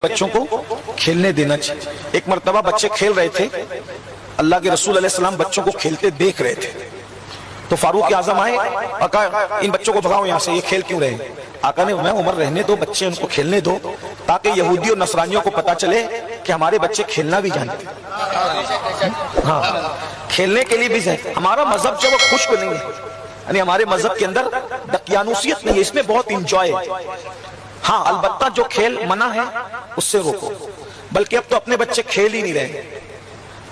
بچوں کو کھیلنے دینا چاہیے۔ ایک مرتبہ بچے کھیل رہے تھے، اللہ کے رسول علیہ السلام بچوں کو کھیلتے دیکھ رہے تھے، تو فاروق اعظم آئے اور کہا ان بچوں کو بھگاؤ یہاں سے، یہ کھیل کیوں رہے؟ آقا نے میں عمر رہنے دو، بچے ان کو کھیلنے دو، تاکہ یہودی اور نصرانیوں کو پتا چلے کہ ہمارے بچے کھیلنا بھی جانتے ہیں، ہاں کھیلنے کے لیے بھی ہمارا مذہب جو وہ خشک نہیں ہے، یعنی ہمارے مذہب کے اندر دقیانوسیت نہیں ہے، اس میں بہت انجوائے ہے۔ ہاں البتہ جو کھیل منع ہے اس سے روکو، بلکہ اب تو اپنے بچے کھیل ہی نہیں رہے،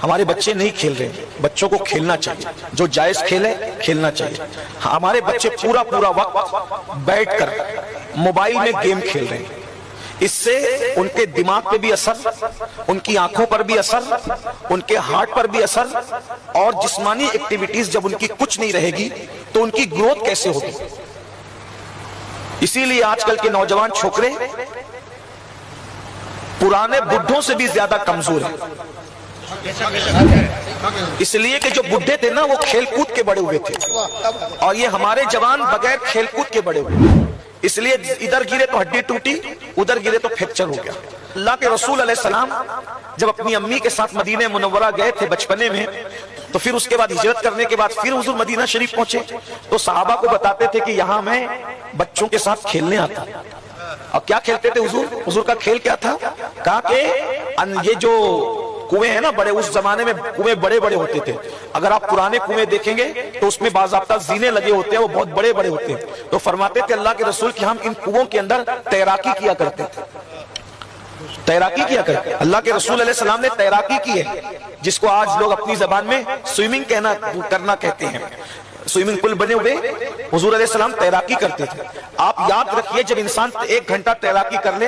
ہمارے بچے نہیں کھیل رہے، بچوں کو کھیلنا چاہیے، جو جائز کھیل ہے کھیلنا چاہیے۔ ہمارے بچے پورا وقت بیٹھ کر موبائل میں گیم کھیل رہے ہیں، اس سے ان کے دماغ پہ بھی اثر، ان کی آنکھوں پر بھی اثر، ان کے ہارٹ پر بھی اثر، اور جسمانی ایکٹیویٹیز جب ان کی کچھ نہیں رہے گی تو ان کی گروتھ کیسے ہوگی؟ اسی لیے آج کل کے نوجوان چھوکرے پرانے بڈھوں سے بھی زیادہ کمزور ہیں، اس لیے کہ جو بڈھے تھے نا وہ کھیل کود کے بڑے ہوئے تھے، اور یہ ہمارے جوان بغیر کھیل کود کے بڑے ہوئے، اس لیے ادھر گرے تو ہڈی ٹوٹی، ادھر گرے تو فریکچر ہو گیا۔ اللہ کے رسول علیہ السلام جب اپنی امی کے ساتھ مدینہ منورہ گئے تھے بچپنے میں، تو پھر اس کے بعد ہجرت کرنے کے بعد پھر حضور مدینہ شریف پہنچے، تو صحابہ کو بتاتے تھے کہ یہاں میں بچوں کے ساتھ کھیلنے آتا۔ اور کیا کھیلتے تھے حضور کا کھیل کیا تھا؟ کہا کہ یہ جو کنویں ہیں نا بڑے، اس زمانے میں کنویں بڑے بڑے ہوتے تھے، اگر آپ پرانے کنویں دیکھیں گے تو اس میں باضابطہ زینے لگے ہوتے ہیں، وہ بہت بڑے بڑے ہوتے ہیں، تو فرماتے تھے اللہ کے رسول کہ ہم ان کنووں کے اندر تیراکی کیا کرتے تھے، تیراکی کیا کرتے۔ اللہ کے رسول علیہ السلام نے تیراکی کی ہے، جس کو آج لوگ اپنی زبان میں سوئمنگ کرنا کہتے ہیں، سوئمنگ پول بنے ہوئے، حضور علیہ السلام تیراکی کرتے تھے۔ آپ یاد رکھیے جب انسان 1 گھنٹہ تیراکی کر لے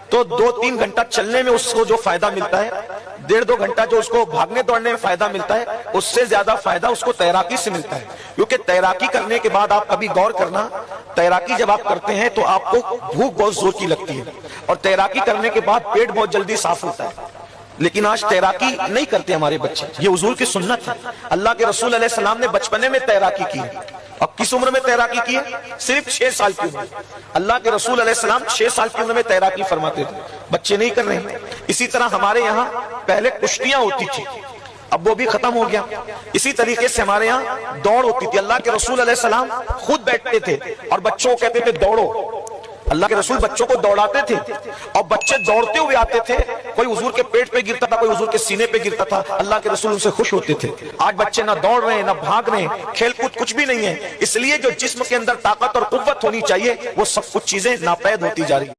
تو 2-3 گھنٹہ چلنے میں اس کو جو فائدہ ملتا ہے، 1.5-2 گھنٹہ جو اس کو بھاگنے دوڑنے میں فائدہ ملتا ہے، اس سے زیادہ فائدہ اس کو تیراکی سے ملتا ہے، کیونکہ تیراکی کرنے کے بعد آپ کبھی غور کرنا، تیراکی جب آپ کرتے ہیں تو آپ کو بھوک بہت زور کی لگتی ہے، اور تیراکی کرنے کے بعد پیٹ بہت جلدی صاف ہوتا ہے، لیکن آج تیراکی نہیں کرتے ہمارے بچے۔ یہ حضور کی سنت ہے، اللہ کے رسول علیہ السلام نے بچپنے میں تیراکی کی ہے، اور کس عمر میں تیراکی کی ہے؟ صرف 6 سال کی عمر۔ اللہ کے رسول علیہ السلام 6 سال کی عمر میں تیراکی فرماتے تھے، بچے نہیں کر رہے ہیں۔ اسی طرح ہمارے یہاں پہلے کشتیاں ہوتی تھی، اب وہ بھی ختم ہو گیا۔ اسی طریقے سے ہمارے یہاں دوڑ ہوتی تھی، اللہ کے رسول علیہ السلام خود بیٹھتے تھے اور بچوں کو کہتے تھے دوڑو۔ اللہ کے رسول بچوں کو دوڑاتے تھے، اور بچے دوڑتے ہوئے آتے تھے، کوئی حضور کے پیٹ پہ گرتا تھا، کوئی حضور کے سینے پہ گرتا تھا، اللہ کے رسول ان سے خوش ہوتے تھے۔ آج بچے نہ دوڑ رہے ہیں نہ بھاگ رہے ہیں، کھیل کود کچھ بھی نہیں ہے، اس لیے جو جسم کے اندر طاقت اور قوت ہونی چاہیے وہ سب کچھ چیزیں ناپید ہوتی جا رہی ہیں۔